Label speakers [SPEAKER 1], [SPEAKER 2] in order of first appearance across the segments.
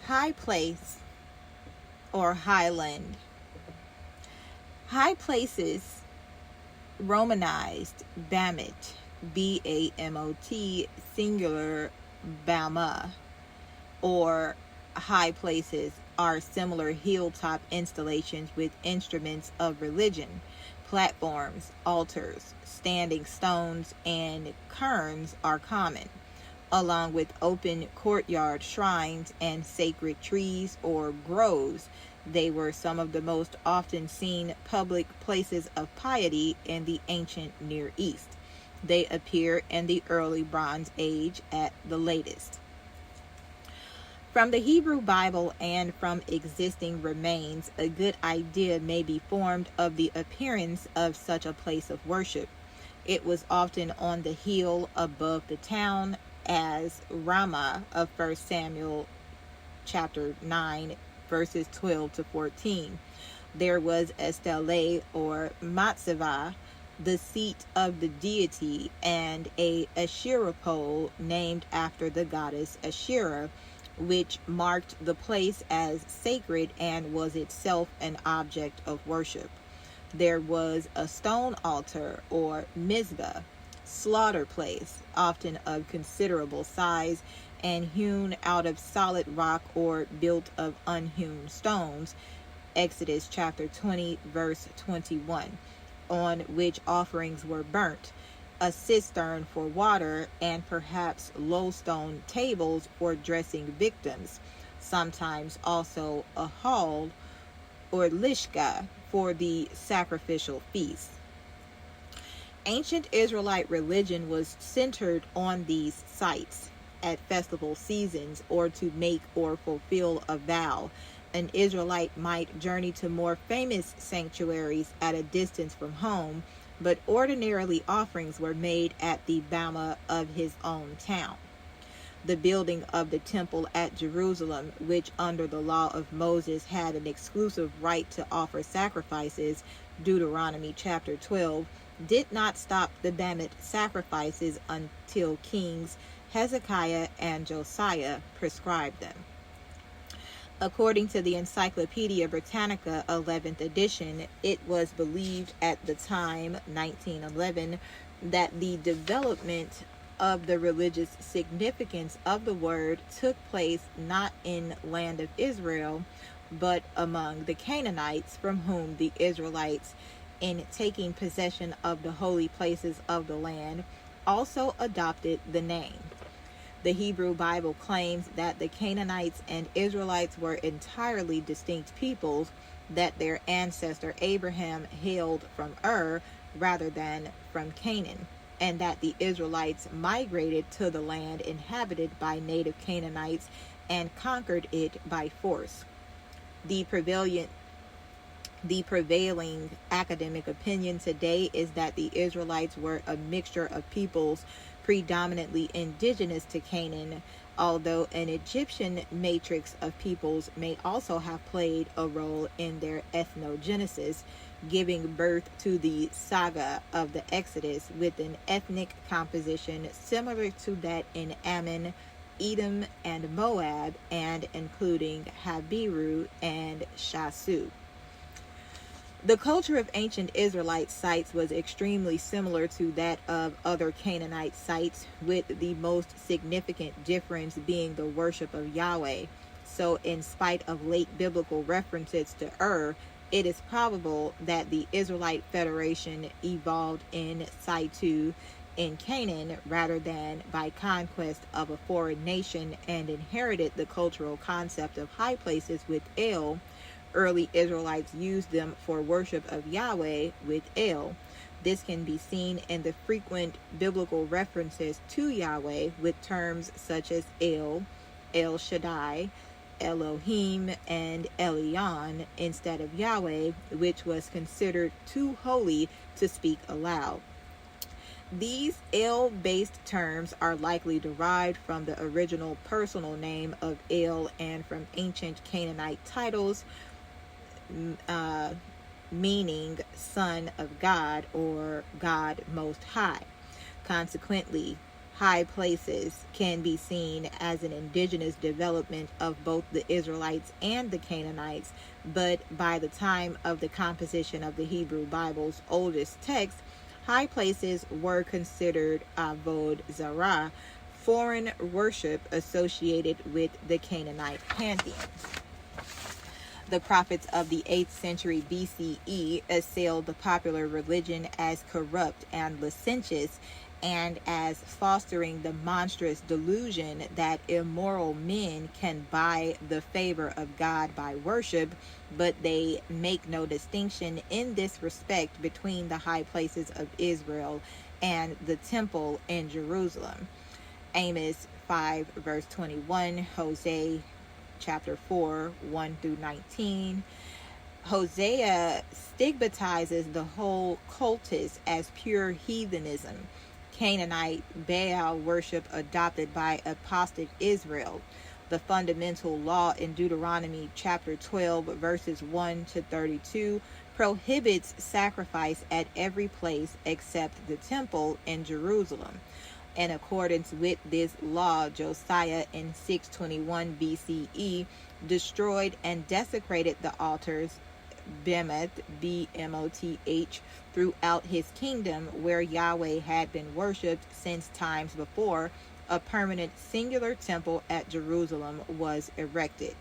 [SPEAKER 1] High place or highland. High places, Romanized Bamot, Bamot, singular Bama, or high places are similar hilltop installations with instruments of religion. Platforms, altars, standing stones, and cairns are common, along with open courtyard shrines and sacred trees or groves. They were some of the most often seen public places of piety in the ancient Near East. They appear in the early Bronze Age at the latest. From the Hebrew Bible and from existing remains, a good idea may be formed of the appearance of such a place of worship. It was often on the hill above the town, as Ramah of 1 Samuel chapter 9 verses 12 to 14. There was a stele or matzevah, the seat of the deity, and a Asherah pole named after the goddess Asherah, which marked the place as sacred and was itself an object of worship. There was a stone altar or mizbah, slaughter place, often of considerable size and hewn out of solid rock or built of unhewn stones, Exodus chapter 20 verse 21, on which offerings were burnt, a cistern for water, and perhaps low stone tables for dressing victims, sometimes also a hall or lishka for the sacrificial feast. Ancient Israelite religion was centered on these sites. At festival seasons, or to make or fulfill a vow, an Israelite might journey to more famous sanctuaries at a distance from home, but ordinarily offerings were made at the Bama of his own town. The building of the temple at Jerusalem, which under the law of Moses had an exclusive right to offer sacrifices, Deuteronomy chapter 12, did not stop the Bamot sacrifices until kings Hezekiah and Josiah prescribed them. According to the Encyclopedia Britannica 11th edition, it was believed at the time, 1911, that the development of the religious significance of the word took place not in land of Israel, but among the Canaanites, from whom the Israelites, in taking possession of the holy places of the land, also adopted the name. The Hebrew Bible claims that the Canaanites and Israelites were entirely distinct peoples, that their ancestor Abraham hailed from Ur rather than from Canaan, and that the Israelites migrated to the land inhabited by native Canaanites and conquered it by force. The prevailing academic opinion today is that the Israelites were a mixture of peoples predominantly indigenous to Canaan, although an Egyptian matrix of peoples may also have played a role in their ethnogenesis, giving birth to the saga of the Exodus with an ethnic composition similar to that in Ammon, Edom, and Moab, and including Habiru and Shasu. The culture of ancient Israelite sites was extremely similar to that of other Canaanite sites, with the most significant difference being the worship of Yahweh. So, in spite of late biblical references to Ur, it is probable that the Israelite Federation evolved in situ in Canaan rather than by conquest of a foreign nation and inherited the cultural concept of high places with El. Early Israelites used them for worship of Yahweh with El. This can be seen in the frequent biblical references to Yahweh with terms such as El, El Shaddai, Elohim, and Elyon instead of Yahweh, which was considered too holy to speak aloud. These El-based terms are likely derived from the original personal name of El and from ancient Canaanite titles meaning Son of God or God Most High. Consequently, high places can be seen as an indigenous development of both the Israelites and the Canaanites, but by the time of the composition of the Hebrew Bible's oldest text, high places were considered avod zarah, foreign worship associated with the Canaanite pantheon. The prophets of the 8th century BCE assailed the popular religion as corrupt and licentious, and as fostering the monstrous delusion that immoral men can buy the favor of God by worship, but they make no distinction in this respect between the high places of Israel and the temple in Jerusalem. Amos 5 verse 21, Hosea chapter 4 1 through 19. Hosea stigmatizes the whole cultus as pure heathenism, Canaanite Baal worship adopted by apostate Israel. The fundamental law in Deuteronomy chapter 12 verses 1 to 32 prohibits sacrifice at every place except the temple in Jerusalem. In accordance with this law, Josiah in 621 BCE destroyed and desecrated the altars Bemoth, B-M-O-T-H, throughout his kingdom where Yahweh had been worshipped since times before. A permanent singular temple at Jerusalem was erected,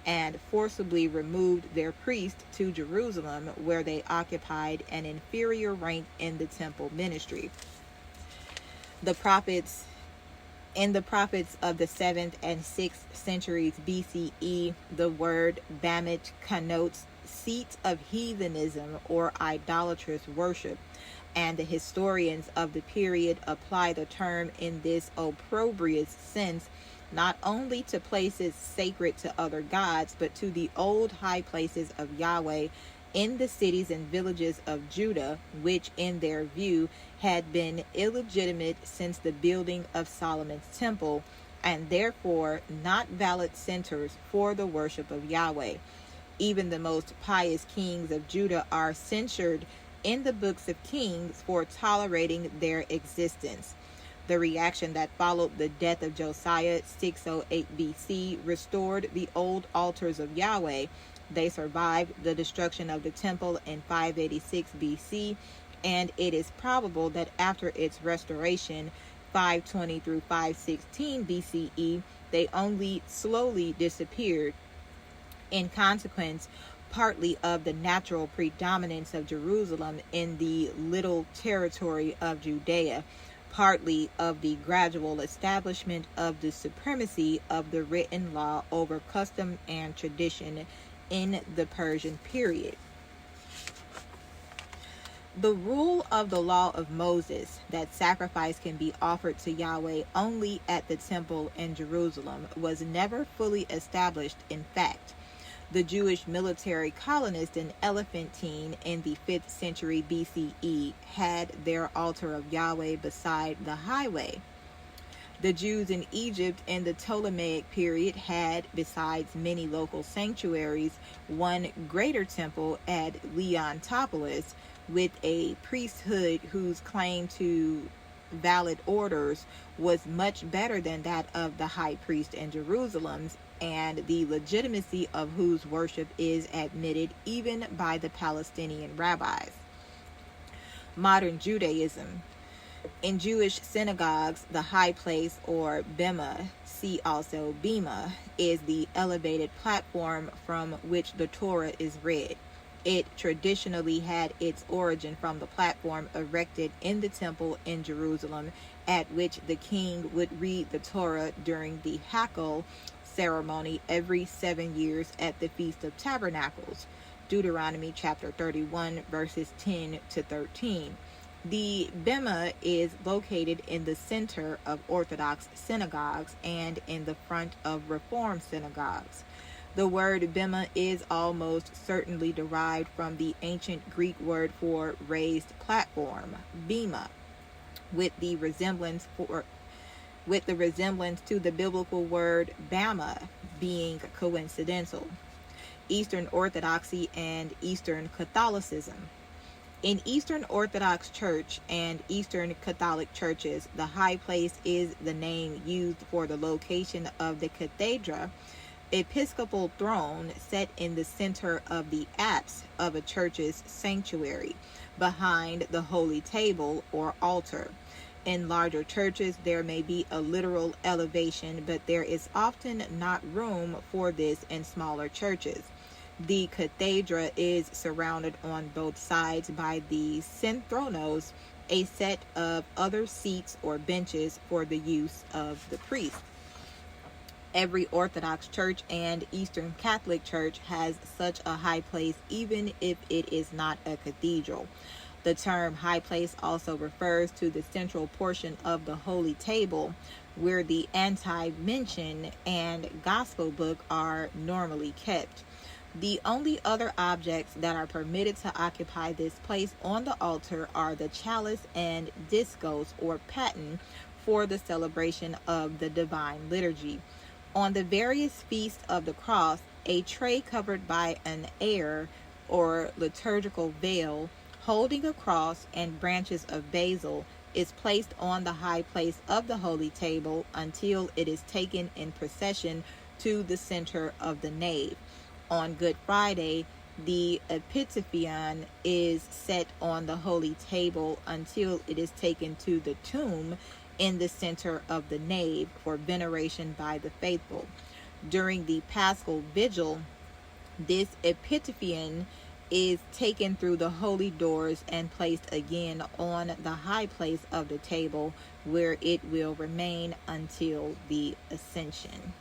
[SPEAKER 1] and forcibly removed their priests to Jerusalem, where they occupied an inferior rank in the temple ministry. In the prophets of the 7th and 6th centuries BCE, the word Bamet connotes seats of heathenism or idolatrous worship, and the historians of the period apply the term in this opprobrious sense not only to places sacred to other gods, but to the old high places of Yahweh in the cities and villages of Judah, which in their view had been illegitimate since the building of Solomon's temple, and therefore not valid centers for the worship of Yahweh. Even the most pious kings of Judah are censured in the books of Kings for tolerating their existence. The reaction that followed the death of Josiah 608 BC restored the old altars of Yahweh. They survived the destruction of the temple in 586 BC, and it is probable that after its restoration, 520 through 516 BCE, they only slowly disappeared. In consequence, partly of the natural predominance of Jerusalem in the little territory of Judea, partly of the gradual establishment of the supremacy of the written law over custom and tradition in the Persian period. The rule of the law of Moses that sacrifice can be offered to Yahweh only at the temple in Jerusalem was never fully established in fact. The Jewish military colonists in Elephantine in the 5th century BCE had their altar of Yahweh beside the highway. The Jews in Egypt in the Ptolemaic period had, besides many local sanctuaries, one greater temple at Leontopolis, with a priesthood whose claim to valid orders was much better than that of the high priest in Jerusalem, and the legitimacy of whose worship is admitted even by the Palestinian rabbis. Modern Judaism. In Jewish synagogues, the high place, or bema, see also bema, is the elevated platform from which the Torah is read. It traditionally had its origin from the platform erected in the temple in Jerusalem, at which the king would read the Torah during the Hakel ceremony every 7 years at the Feast of Tabernacles. Deuteronomy chapter 31 verses 10 to 13. The bema is located in the center of Orthodox synagogues and in the front of Reform synagogues. The word bema is almost certainly derived from the ancient Greek word for raised platform, bema, with the resemblance to the biblical word bama being coincidental. Eastern Orthodoxy and Eastern Catholicism. In Eastern Orthodox Church and Eastern Catholic churches, the high place is the name used for the location of the cathedra, episcopal throne set in the center of the apse of a church's sanctuary, behind the holy table or altar. In larger churches, there may be a literal elevation, but there is often not room for this in smaller churches. The cathedra is surrounded on both sides by the synthronos, a set of other seats or benches for the use of the priest. Every Orthodox church and Eastern Catholic church has such a high place, even if it is not a cathedral. The term high place also refers to the central portion of the holy table, where the anti-mention and gospel book are normally kept. The only other objects that are permitted to occupy this place on the altar are the chalice and discos or paten for the celebration of the divine liturgy. On the various feasts of the cross, a tray covered by an air or liturgical veil holding a cross and branches of basil is placed on the high place of the holy table until it is taken in procession to the center of the nave. On Good Friday, the epitaphion is set on the holy table until it is taken to the tomb in the center of the nave for veneration by the faithful. During the Paschal Vigil, this epitaphion is taken through the holy doors and placed again on the high place of the table, where it will remain until the Ascension.